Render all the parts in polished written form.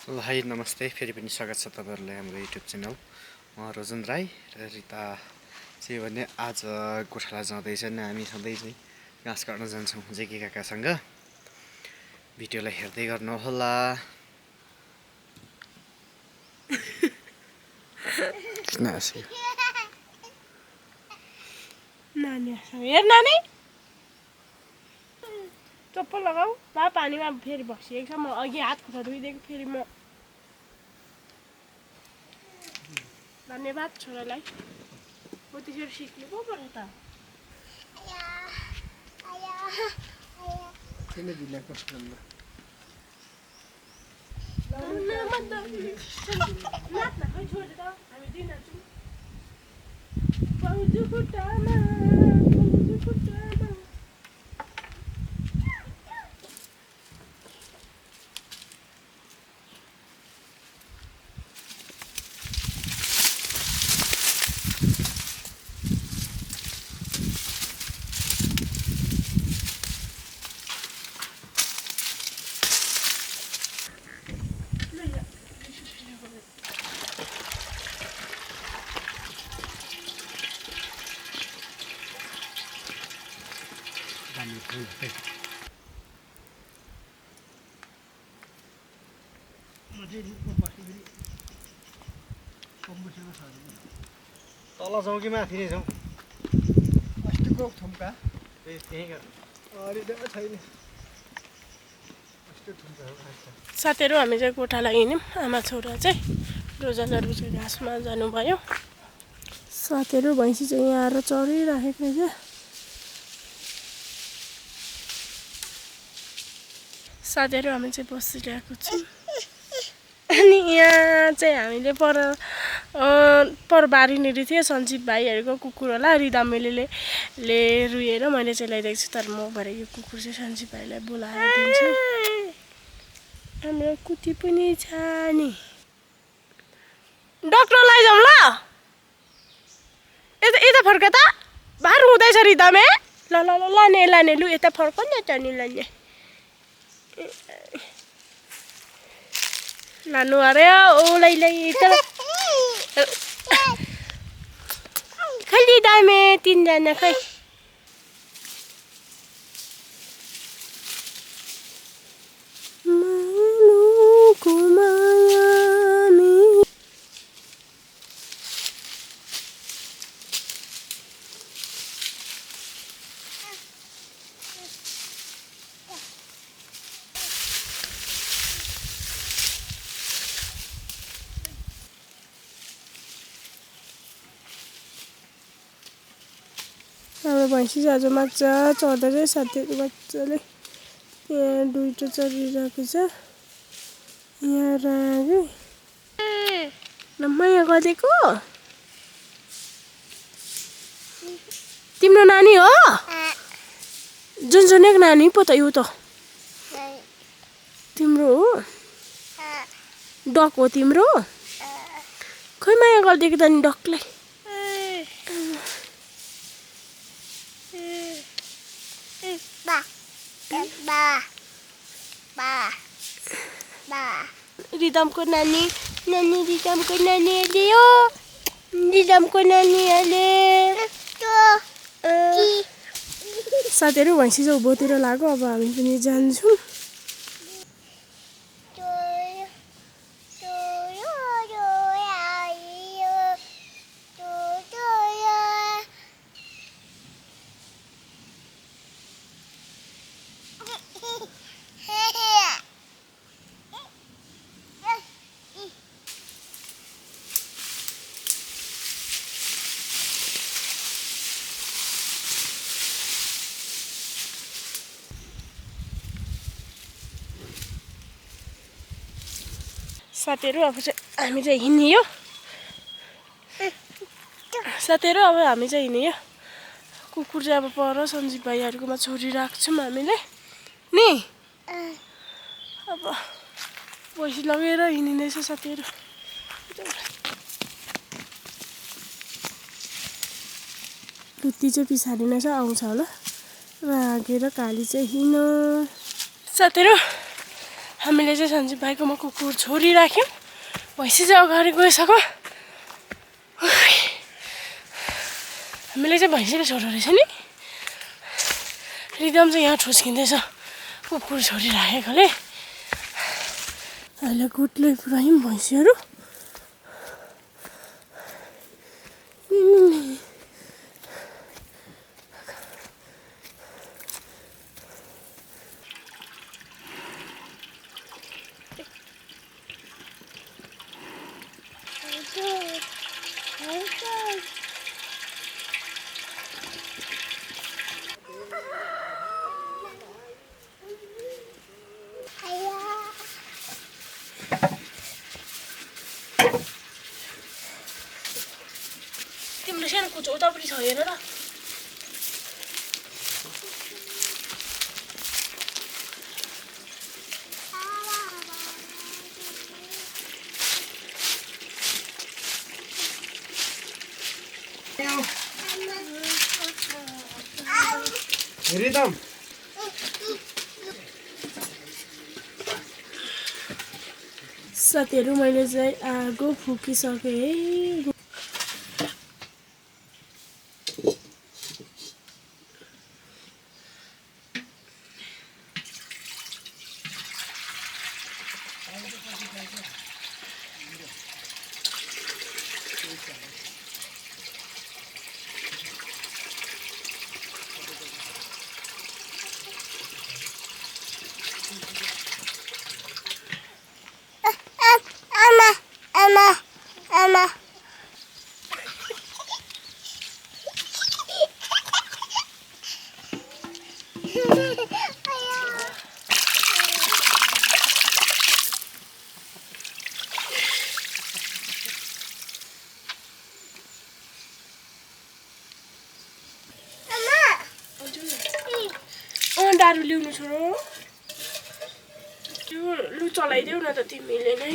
ल हाई नमस्ते फेरि पनि स्वागत छ तपाईहरुलाई हाम्रो युट्युब च्यानल रोजन राई र रिता चाहिँ भने आज गोठाला जाँदैछन् हामी सधैँ चाहिँ घाँस काट्न जान्छौँ जेकी काकासँग भिडियोलाई हेर्दै गर्नु होला नानी हेर नानी चप्पल लगाऊ बा पानीमा फेरि बसिएको छ म अघि हात खुट्टा धोइदिएको फेरि म धन्यवाद छोरालाई म त्यसरी सिक्नु पो पर्यो त किन ढिला कस्तो तल जाउँ कि माथि नै जाउँ अस्तिको थुम्का त्यही छैन साथीहरू हामी चाहिँ गोठाला हिँड्यौँ आमा छोरा चाहिँ रोजनहरू चाहिँ घाँसमा जानुभयो साथीहरू भैँसी चाहिँ यहाँ आएर चरिराखेको छ साथीहरू हामी चाहिँ बसिरहेको छौँ अनि यहाँ चाहिँ हामीले पर बारिनेरी थियो सञ्जीव भाइहरूको कुकुर होला रिदामेलीले रुएर मैले चाहिँ ल्याइदिएको छु तर म भएर यो कुकुर चाहिँ सञ्जीव भाइलाई बोलाएर दिन्छु हाम्रो कुटी पनि छ नि डक्टर लैजाउँ ल यता फर्क त बाहिर हुँदैछ रिदामे ल ल ल लाने लु यता फर्क नि त नि लाने लानु अरे ओलाई खै रिदामे तीनजना खै हाम्रो भैँसी आज मजा चढ्दा चाहिँ साथीहरू मजाले यहाँ दुईवटा चढिरहेको छ यहाँ राख्यो माया गरेको तिम्रो नानी हो जुन एक नानी पो त यो त तिम्रो हो डक हो तिम्रो खै माया गरिदिएको त नि डकलाई रिदमको नानी रिदमको नानीहरूले हो रिदमको नानीहरूले साथीहरू भैँसी चाहिँ उँभोतिर लाग्यो अब हामी पनि जान्छौँ साथीहरू अब चाहिँ हामी चाहिँ हिँड्यो साथीहरू अब हामी चाहिँ हिँड्यो कुकुर चाहिँ अब पर सञ्जीव भाइहरूकोमा छोडिरहेको छौँ हामीले नि अब भैँसी लगेर हिँडिँदैछ साथीहरू लुत्ती चाहिँ पछाडि नै छ आउँछ होला रागेर काली चाहिँ हिँड्यो साथीहरू हामीले चाहिँ सञ्जीव भाइकोमा कुकुर छोडी राख्यौँ भैँसी चाहिँ अगाडि गइसक्यो हामीले चाहिँ भैँसीले छोडो रहेछ नि रिदम चाहिँ यहाँ ठुस्किँदैछ कुकुर छोडिराखेकोले अहिले गुटले पुऱ्यायौँ भैँसीहरू तिम्रो सानो कुचो उतापट्टि छ हेर त रिदम साथीहरू मैले चाहिँ आगो फुकिसकेँ दारू ल्याउनु छोरो त्यो लु चलाइदेऊ न त तिमीले नै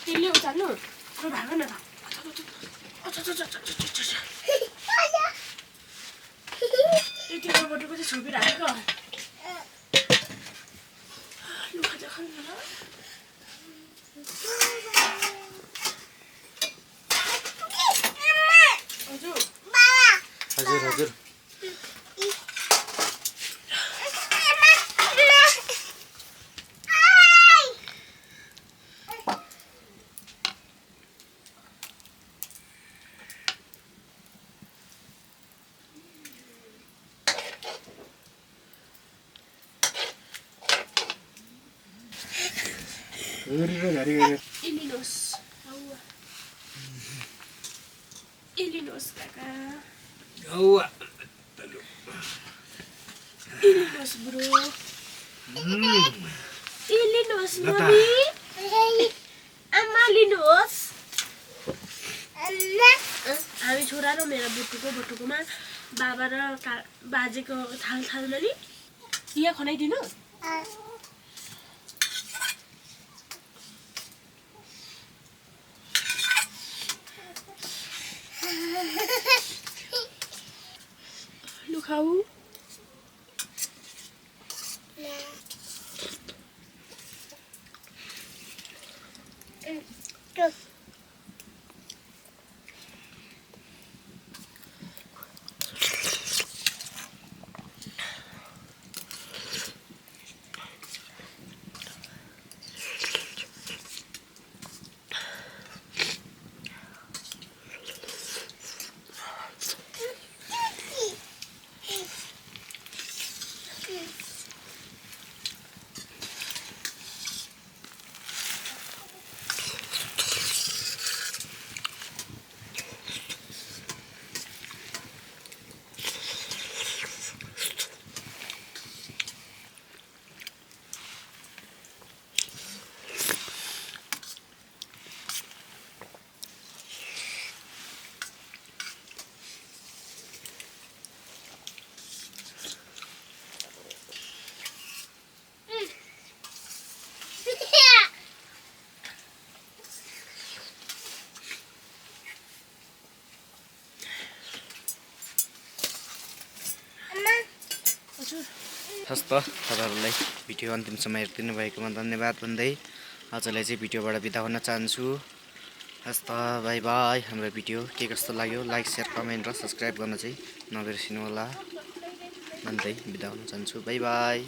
तिमीले उचाल्नु र भाग न यति बटुको चाहिँ छोपिराखेको लु खाजा खानु न हजुर हजुर हजुर Ilinos kaka. Gawa. Ilinos bro. Ilinos mami. Amalinos. हामी छोरा र मेरो बटुकोमा बाबा र बाजेको थालमा नि यहाँ खनाइदिनु लु खाऊ हस् त तपाईँहरूलाई भिडियो अन्तिमसम्म हेरिदिनु भएकोमा धन्यवाद भन्दै आजलाई चाहिँ भिडियोबाट बिदा हुन चाहन्छु। हस् त बाई बाई। हाम्रो भिडियो के कस्तो लाग्यो लाइक सेयर कमेन्ट र सब्सक्राइब गर्न चाहिँ नबिर्सिनु होला भन्दै बिदा हुन चाहन्छु। By by.